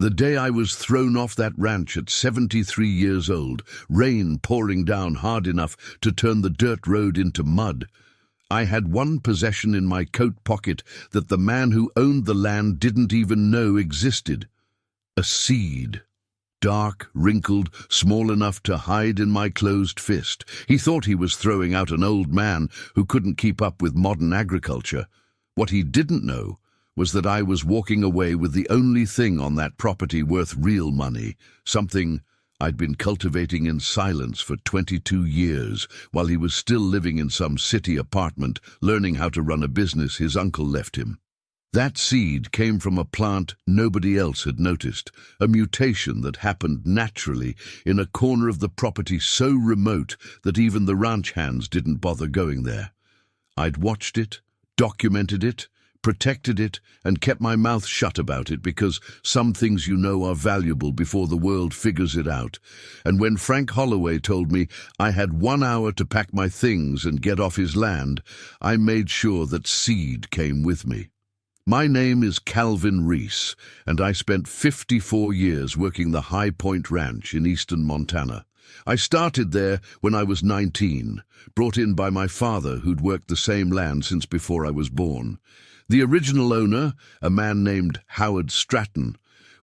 The day I was thrown off that ranch at 73 years old, rain pouring down hard enough to turn the dirt road into mud, I had one possession in my coat pocket that the man who owned the land didn't even know existed. A seed. Dark, wrinkled, small enough to hide in my closed fist. He thought he was throwing out an old man who couldn't keep up with modern agriculture. What he didn't know was that I was walking away with the only thing on that property worth real money, something I'd been cultivating in silence for 22 years, while he was still living in some city apartment, learning how to run a business his uncle left him. That seed came from a plant nobody else had noticed, a mutation that happened naturally in a corner of the property so remote that even the ranch hands didn't bother going there. I'd watched it, documented it, protected it, and kept my mouth shut about it because some things you know are valuable before the world figures it out. And when Frank Holloway told me I had 1 hour to pack my things and get off his land, I made sure that seed came with me. My name is Calvin Reese, and I spent 54 years working the High Point Ranch in eastern Montana. I started there when I was 19, brought in by my father who'd worked the same land since before I was born. The original owner, a man named Howard Stratton,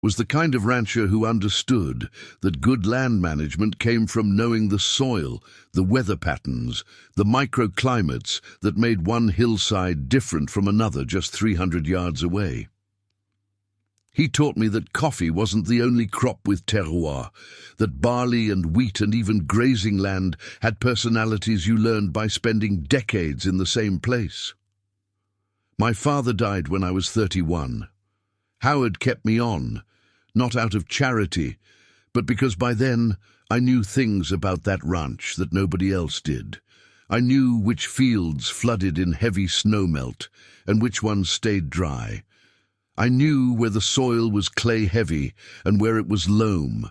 was the kind of rancher who understood that good land management came from knowing the soil, the weather patterns, the microclimates that made one hillside different from another just 300 yards away. He taught me that coffee wasn't the only crop with terroir, that barley and wheat and even grazing land had personalities you learned by spending decades in the same place. My father died when I was 31. Howard kept me on, not out of charity, but because by then I knew things about that ranch that nobody else did. I knew which fields flooded in heavy snowmelt and which ones stayed dry. I knew where the soil was clay-heavy and where it was loam.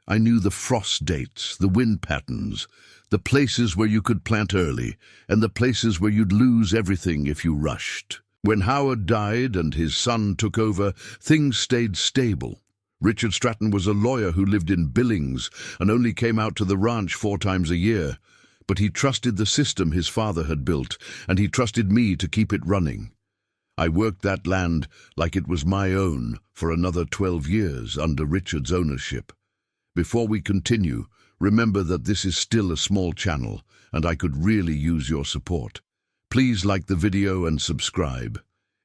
I knew the frost dates, the wind patterns, the places where you could plant early, and the places where you'd lose everything if you rushed. When Howard died and his son took over, things stayed stable. Richard Stratton was a lawyer who lived in Billings and only came out to the ranch 4 times a year. But he trusted the system his father had built, and he trusted me to keep it running. I worked that land like it was my own for another 12 years under Richard's ownership. Before we continue, remember that this is still a small channel, and I could really use your support. Please like the video and subscribe.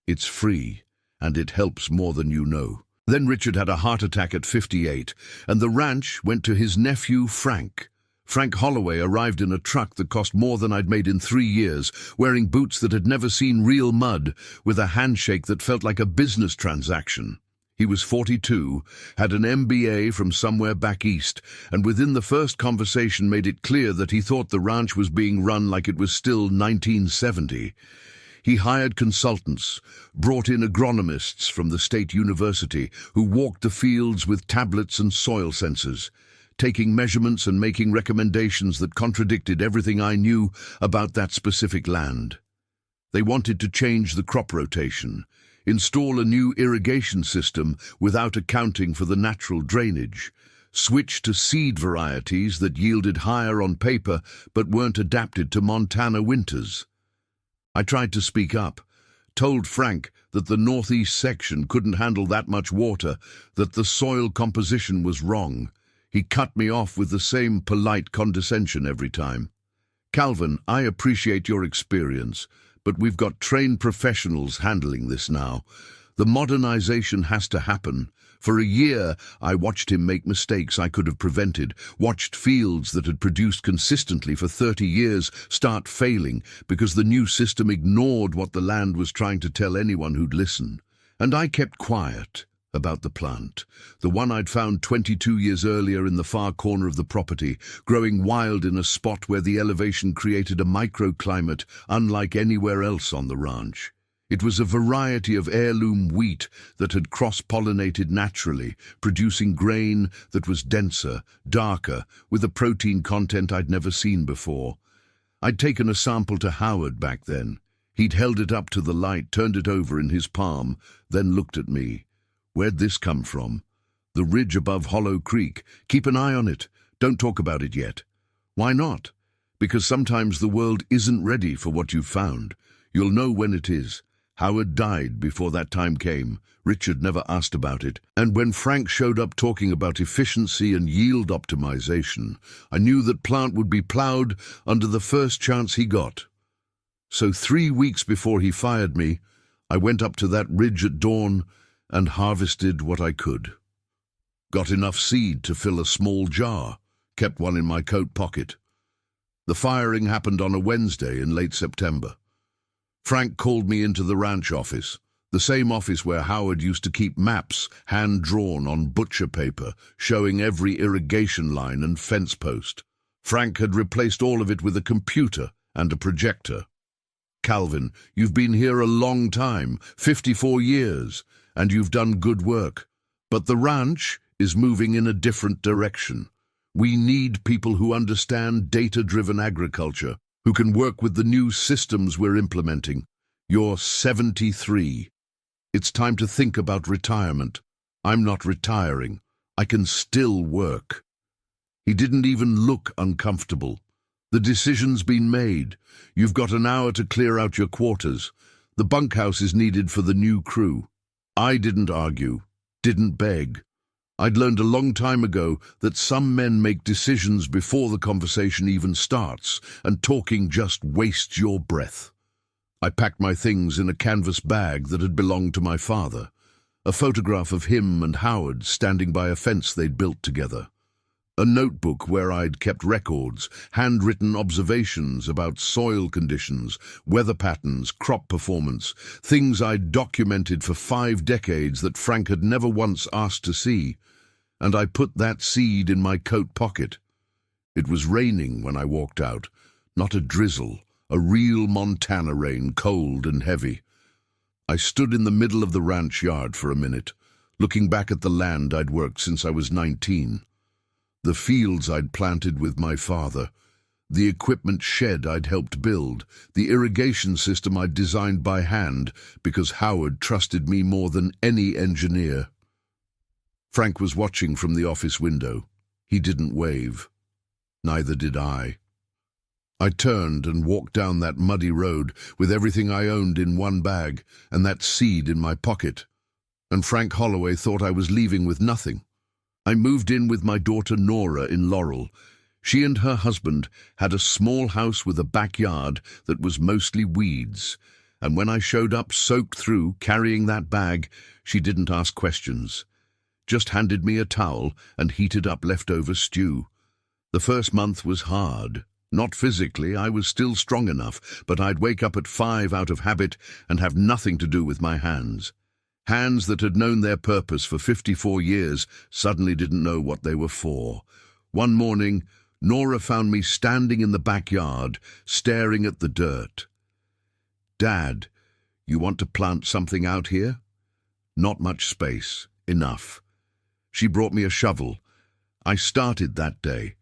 It's free, and it helps more than you know. Then Richard had a heart attack at 58, and the ranch went to his nephew, Frank. Frank Holloway arrived in a truck that cost more than I'd made in 3 years, wearing boots that had never seen real mud, with a handshake that felt like a business transaction. He was 42, had an MBA from somewhere back east, and within the first conversation made it clear that he thought the ranch was being run like it was still 1970. He hired consultants, brought in agronomists from the state university who walked the fields with tablets and soil sensors, taking measurements and making recommendations that contradicted everything I knew about that specific land. They wanted to change the crop rotation, install a new irrigation system without accounting for the natural drainage, switch to seed varieties that yielded higher on paper but weren't adapted to Montana winters. I tried to speak up, told Frank that the northeast section couldn't handle that much water, that the soil composition was wrong. He cut me off with the same polite condescension every time. Calvin, I appreciate your experience, but we've got trained professionals handling this now. The modernization has to happen. For a year, I watched him make mistakes I could have prevented, watched fields that had produced consistently for 30 years start failing because the new system ignored what the land was trying to tell anyone who'd listen. And I kept quiet about the plant, the one I'd found 22 years earlier in the far corner of the property, growing wild in a spot where the elevation created a microclimate unlike anywhere else on the ranch. It was a variety of heirloom wheat that had cross-pollinated naturally, producing grain that was denser, darker, with a protein content I'd never seen before. I'd taken a sample to Howard back then. He'd held it up to the light, turned it over in his palm, then looked at me. Where'd this come from? The ridge above Hollow Creek. Keep an eye on it. Don't talk about it yet. Why not? Because sometimes the world isn't ready for what you've found. You'll know when it is. Howard died before that time came. Richard never asked about it. And when Frank showed up talking about efficiency and yield optimization, I knew that plant would be plowed under the first chance he got. So 3 weeks before he fired me, I went up to that ridge at dawn and harvested what I could. Got enough seed to fill a small jar, kept one in my coat pocket. The firing happened on a Wednesday in late September. Frank called me into the ranch office, the same office where Howard used to keep maps hand-drawn on butcher paper, showing every irrigation line and fence post. Frank had replaced all of it with a computer and a projector. "Calvin, you've been here a long time, 54 years, and you've done good work. But the ranch is moving in a different direction. We need people who understand data-driven agriculture, who can work with the new systems we're implementing. You're 73. It's time to think about retirement. I'm not retiring. I can still work." He didn't even look uncomfortable. "The decision's been made. You've got an hour to clear out your quarters. The bunkhouse is needed for the new crew." I didn't argue, didn't beg. I'd learned a long time ago that some men make decisions before the conversation even starts, and talking just wastes your breath. I packed my things in a canvas bag that had belonged to my father, a photograph of him and Howard standing by a fence they'd built together, a notebook where I'd kept records, handwritten observations about soil conditions, weather patterns, crop performance, things I'd documented for 5 decades that Frank had never once asked to see. And I put that seed in my coat pocket. It was raining when I walked out, not a drizzle, a real Montana rain, cold and heavy. I stood in the middle of the ranch yard for a minute, looking back at the land I'd worked since I was 19. The fields I'd planted with my father, the equipment shed I'd helped build, the irrigation system I'd designed by hand because Howard trusted me more than any engineer. Frank was watching from the office window. He didn't wave. Neither did I. I turned and walked down that muddy road with everything I owned in one bag and that seed in my pocket. And Frank Holloway thought I was leaving with nothing. I moved in with my daughter Nora in Laurel. She and her husband had a small house with a backyard that was mostly weeds. And when I showed up soaked through, carrying that bag, she didn't ask questions. Just handed me a towel and heated up leftover stew. The first month was hard. Not physically, I was still strong enough, but I'd wake up at 5 out of habit and have nothing to do with my hands. Hands that had known their purpose for 54 years suddenly didn't know what they were for. One morning, Nora found me standing in the backyard, staring at the dirt. "Dad, you want to plant something out here?" "Not much space. Enough." She brought me a shovel. I started that day.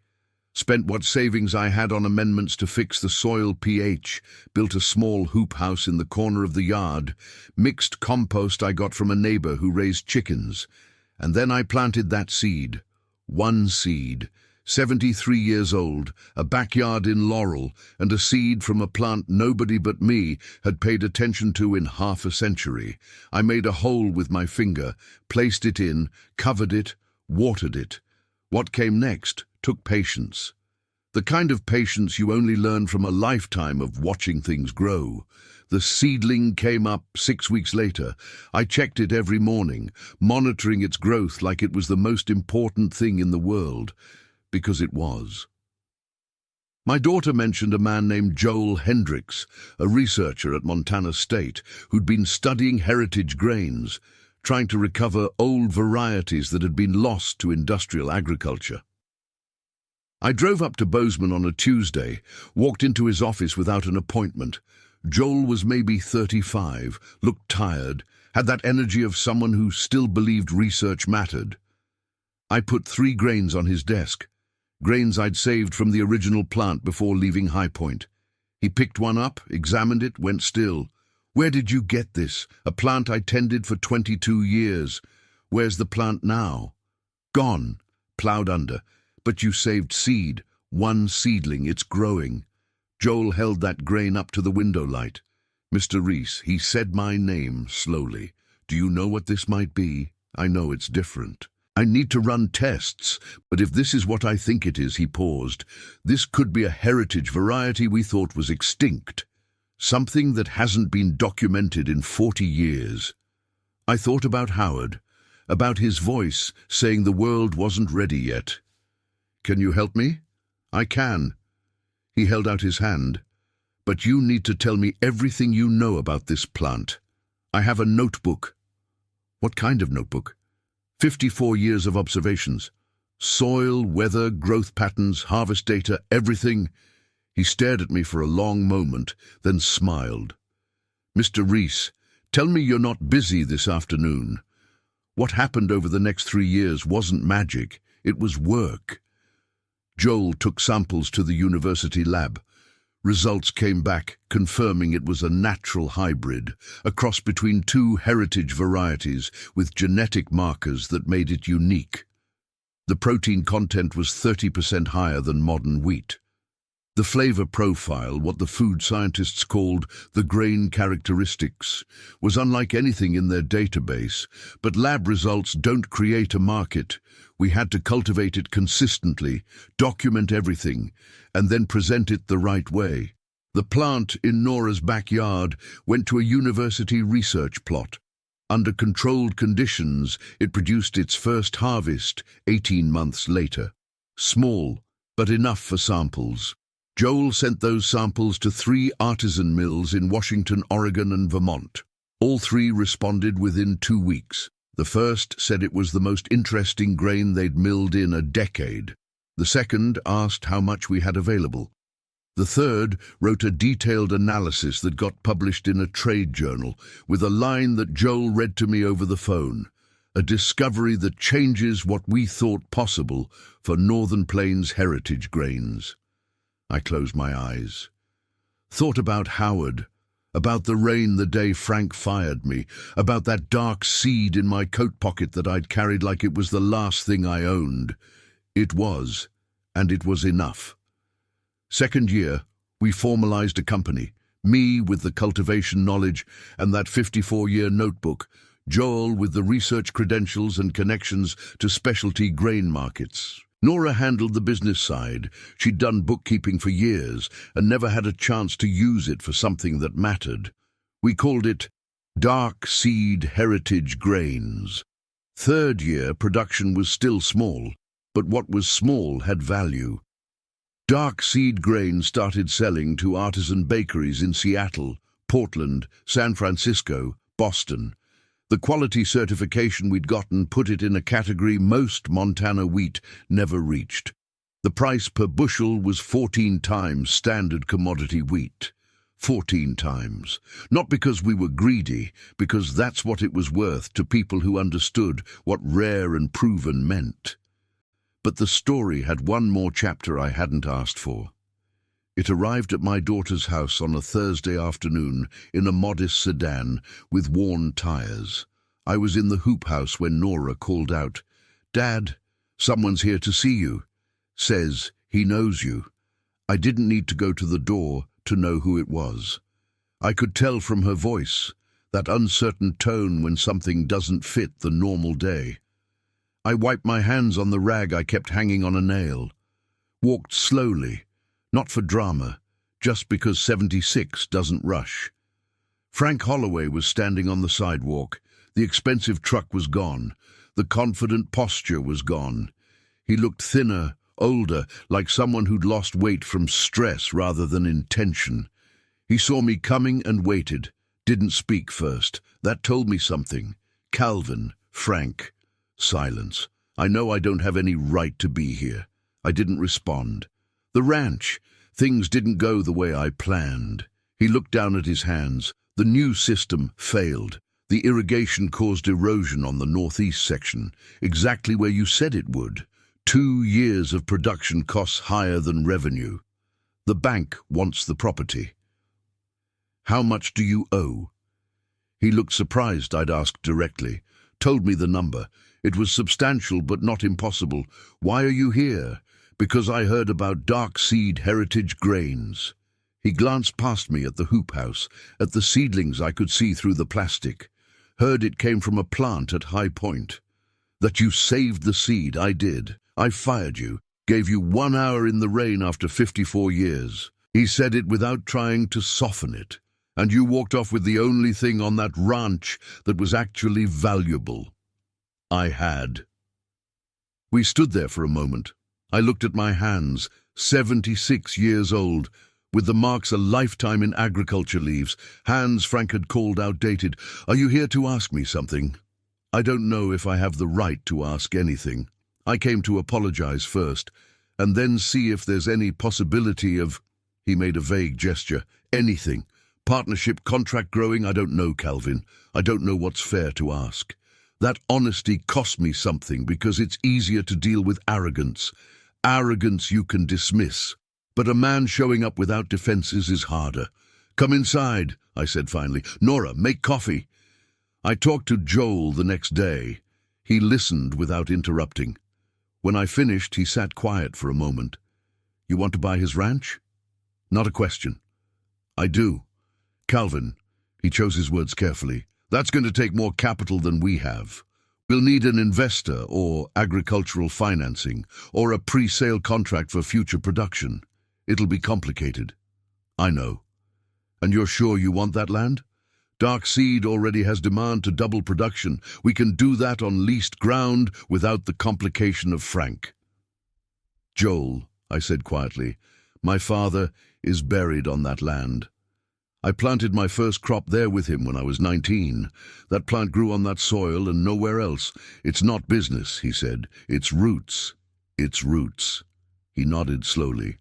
Spent what savings I had on amendments to fix the soil pH, built a small hoop house in the corner of the yard, mixed compost I got from a neighbor who raised chickens, and then I planted that seed. One seed, 73 years old, a backyard in Laurel, and a seed from a plant nobody but me had paid attention to in half a century. I made a hole with my finger, placed it in, covered it, watered it. What came next took patience. The kind of patience you only learn from a lifetime of watching things grow. The seedling came up 6 weeks later. I checked it every morning, monitoring its growth like it was the most important thing in the world. Because it was. My daughter mentioned a man named Joel Hendricks, a researcher at Montana State, who'd been studying heritage grains, trying to recover old varieties that had been lost to industrial agriculture. I drove up to Bozeman on a Tuesday, walked into his office without an appointment. Joel was maybe 35, looked tired, had that energy of someone who still believed research mattered. I put 3 grains on his desk. Grains I'd saved from the original plant before leaving High Point. He picked one up, examined it, went still. "Where did you get this? A plant I tended for 22 years. Where's the plant now?" Gone, ploughed under. But you saved seed, one seedling, it's growing. Joel held that grain up to the window light. Mr. Reese, he said my name slowly. Do you know what this might be? I know it's different. I need to run tests, but if this is what I think it is, he paused, this could be a heritage variety we thought was extinct. Something that hasn't been documented in 40 years. I thought about Howard, about his voice saying the world wasn't ready yet. Can you help me? I can. He held out his hand. But you need to tell me everything you know about this plant. I have a notebook. What kind of notebook? 54 years of observations. Soil, weather, growth patterns, harvest data, everything. He stared at me for a long moment, then smiled. Mr. Reese, tell me you're not busy this afternoon. What happened over the next 3 years wasn't magic, it was work. Joel took samples to the university lab. Results came back confirming it was a natural hybrid, a cross between two heritage varieties with genetic markers that made it unique. The protein content was 30% higher than modern wheat. The flavor profile, what the food scientists called the grain characteristics, was unlike anything in their database, but lab results don't create a market. We had to cultivate it consistently, document everything, and then present it the right way. The plant in Nora's backyard went to a university research plot. Under controlled conditions, it produced its first harvest 18 months later. Small, but enough for samples. Joel sent those samples to 3 artisan mills in Washington, Oregon, and Vermont. All 3 responded within 2 weeks. The first said it was the most interesting grain they'd milled in a decade. The second asked how much we had available. The third wrote a detailed analysis that got published in a trade journal with a line that Joel read to me over the phone. A discovery that changes what we thought possible for Northern Plains heritage grains. I closed my eyes. Thought about Howard, about the rain the day Frank fired me, about that dark seed in my coat pocket that I'd carried like it was the last thing I owned. It was, and it was enough. Second year, we formalized a company, me with the cultivation knowledge and that 54-year notebook, Joel with the research credentials and connections to specialty grain markets. Nora handled the business side. She'd done bookkeeping for years and never had a chance to use it for something that mattered. We called it Dark Seed Heritage Grains. Third year, production was still small, but what was small had value. Dark seed grain started selling to artisan bakeries in Seattle, Portland, San Francisco, Boston. The quality certification we'd gotten put it in a category most Montana wheat never reached. The price per bushel was 14 times standard commodity wheat. 14 times. Not because we were greedy, because that's what it was worth to people who understood what rare and proven meant. But the story had one more chapter I hadn't asked for. It arrived at my daughter's house on a Thursday afternoon in a modest sedan with worn tires. I was in the hoop house when Nora called out, "Dad, someone's here to see you. Says he knows you." I didn't need to go to the door to know who it was. I could tell from her voice, that uncertain tone when something doesn't fit the normal day. I wiped my hands on the rag I kept hanging on a nail. Walked slowly. Not for drama, just because 76 doesn't rush. Frank Holloway was standing on the sidewalk. The expensive truck was gone. The confident posture was gone. He looked thinner, older, like someone who'd lost weight from stress rather than intention. He saw me coming and waited. Didn't speak first. That told me something. Calvin, Frank. Silence. I know I don't have any right to be here. I didn't respond. The ranch. Things didn't go the way I planned. He looked down at his hands. The new system failed. The irrigation caused erosion on the northeast section, exactly where you said it would. 2 years of production costs higher than revenue. The bank wants the property. How much do you owe? He looked surprised I'd asked directly, told me the number. It was substantial but not impossible. Why are you here? Because I heard about dark seed heritage grains. He glanced past me at the hoop house, at the seedlings I could see through the plastic. Heard it came from a plant at High Point. That you saved the seed, I did. I fired you, gave you 1 hour in the rain after 54 years. He said it without trying to soften it. And you walked off with the only thing on that ranch that was actually valuable. I had. We stood there for a moment. I looked at my hands, 76 years old, with the marks a lifetime in agriculture leaves, hands Frank had called outdated. Are you here to ask me something? I don't know if I have the right to ask anything. I came to apologize first, and then see if there's any possibility of... He made a vague gesture. Anything. Partnership, contract growing, I don't know, Calvin. I don't know what's fair to ask. That honesty cost me something because it's easier to deal with arrogance. Arrogance you can dismiss. But a man showing up without defenses is harder. Come inside, I said finally. Nora, make coffee. I talked to Joel the next day. He listened without interrupting. When I finished, he sat quiet for a moment. You want to buy his ranch? Not a question. I do. Calvin, he chose his words carefully, that's going to take more capital than we have. We'll need an investor or agricultural financing or a pre-sale contract for future production. It'll be complicated. I know. And you're sure you want that land? Dark Seed already has demand to double production. We can do that on leased ground without the complication of Frank. Joel, I said quietly, my father is buried on that land. I planted my first crop there with him when I was 19. That plant grew on that soil and nowhere else. It's not business, he said. It's roots. It's roots. He nodded slowly.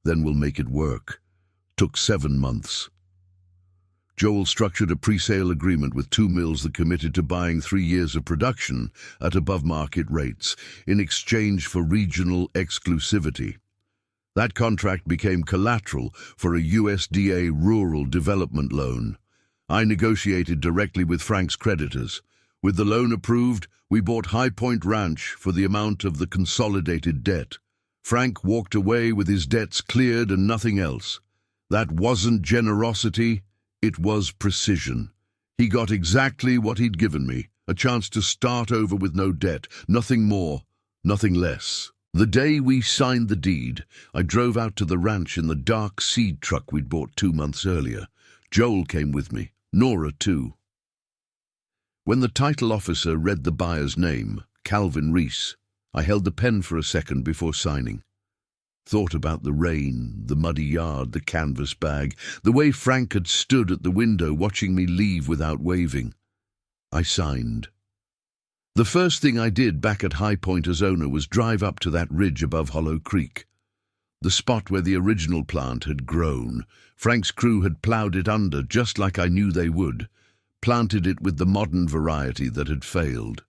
Then we'll make it work. Took 7 months. Joel structured a pre-sale agreement with 2 mills that committed to buying 3 years of production at above-market rates in exchange for regional exclusivity. That contract became collateral for a USDA rural development loan. I negotiated directly with Frank's creditors. With the loan approved, we bought High Point Ranch for the amount of the consolidated debt. Frank walked away with his debts cleared and nothing else. That wasn't generosity, it was precision. He got exactly what he'd given me, a chance to start over with no debt, nothing more, nothing less. The day we signed the deed, I drove out to the ranch in the dark seed truck we'd bought 2 months earlier. Joel came with me, Nora too. When the title officer read the buyer's name, Calvin Reese, I held the pen for a second before signing. Thought about the rain, the muddy yard, the canvas bag, the way Frank had stood at the window watching me leave without waving. I signed. The first thing I did back at High Point as owner was drive up to that ridge above Hollow Creek. The spot where the original plant had grown. Frank's crew had ploughed it under just like I knew they would, planted it with the modern variety that had failed.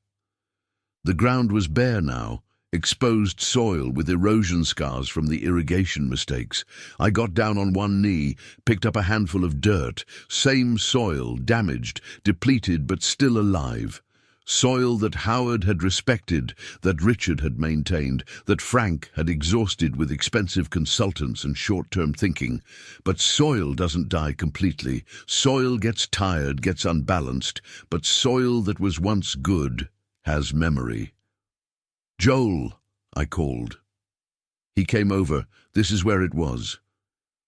The ground was bare now, exposed soil with erosion scars from the irrigation mistakes. I got down on one knee, picked up a handful of dirt, same soil, damaged, depleted but still alive. Soil that Howard had respected, that Richard had maintained, that Frank had exhausted with expensive consultants and short-term thinking. But soil doesn't die completely. Soil gets tired, gets unbalanced, but soil that was once good has memory. Joel, I called. He came over. This is where it was.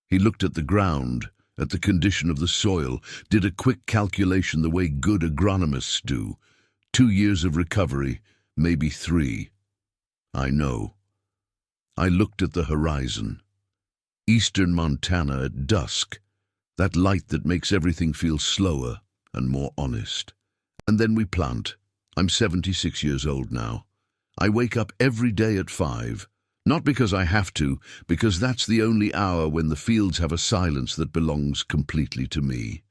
He looked at the ground, at the condition of the soil, did a quick calculation the way good agronomists do. 2 years of recovery, maybe 3. I know. I looked at the horizon. Eastern Montana at dusk, that light that makes everything feel slower and more honest. And then we plant. I'm 76 years old now. I wake up every day at 5, not because I have to, because that's the only hour when the fields have a silence that belongs completely to me.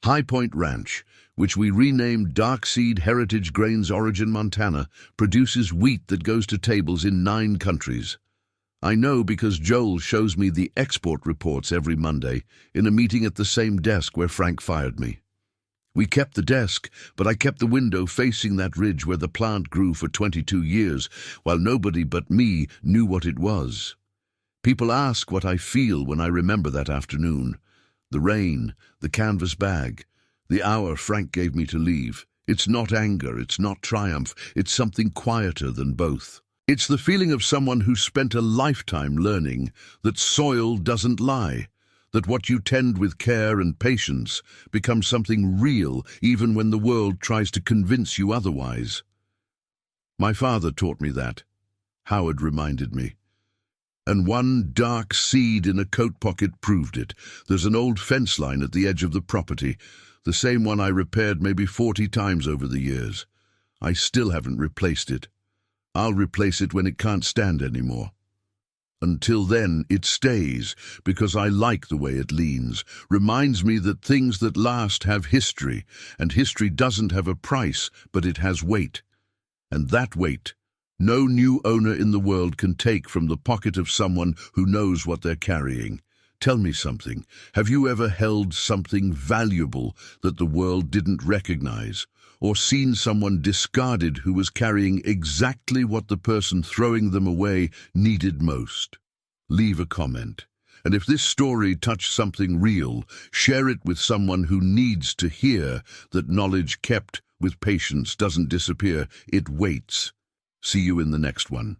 High Point Ranch, which we renamed Dark Seed Heritage Grains Origin Montana, produces wheat that goes to tables in 9 countries. I know because Joel shows me the export reports every Monday in a meeting at the same desk where Frank fired me. We kept the desk, but I kept the window facing that ridge where the plant grew for 22 years, while nobody but me knew what it was. People ask what I feel when I remember that afternoon. The rain, the canvas bag, the hour Frank gave me to leave. It's not anger, it's not triumph, it's something quieter than both. It's the feeling of someone who spent a lifetime learning that soil doesn't lie, that what you tend with care and patience becomes something real even when the world tries to convince you otherwise. My father taught me that. Howard reminded me. And one dark seed in a coat pocket proved it. There's an old fence line at the edge of the property, the same one I repaired maybe 40 times over the years. I still haven't replaced it. I'll replace it when it can't stand anymore. Until then, it stays, because I like the way it leans, reminds me that things that last have history, and history doesn't have a price, but it has weight. And that weight, no new owner in the world can take from the pocket of someone who knows what they're carrying. Tell me something. Have you ever held something valuable that the world didn't recognize? Or seen someone discarded who was carrying exactly what the person throwing them away needed most? Leave a comment. And if this story touched something real, share it with someone who needs to hear that knowledge kept with patience doesn't disappear, it waits. See you in the next one.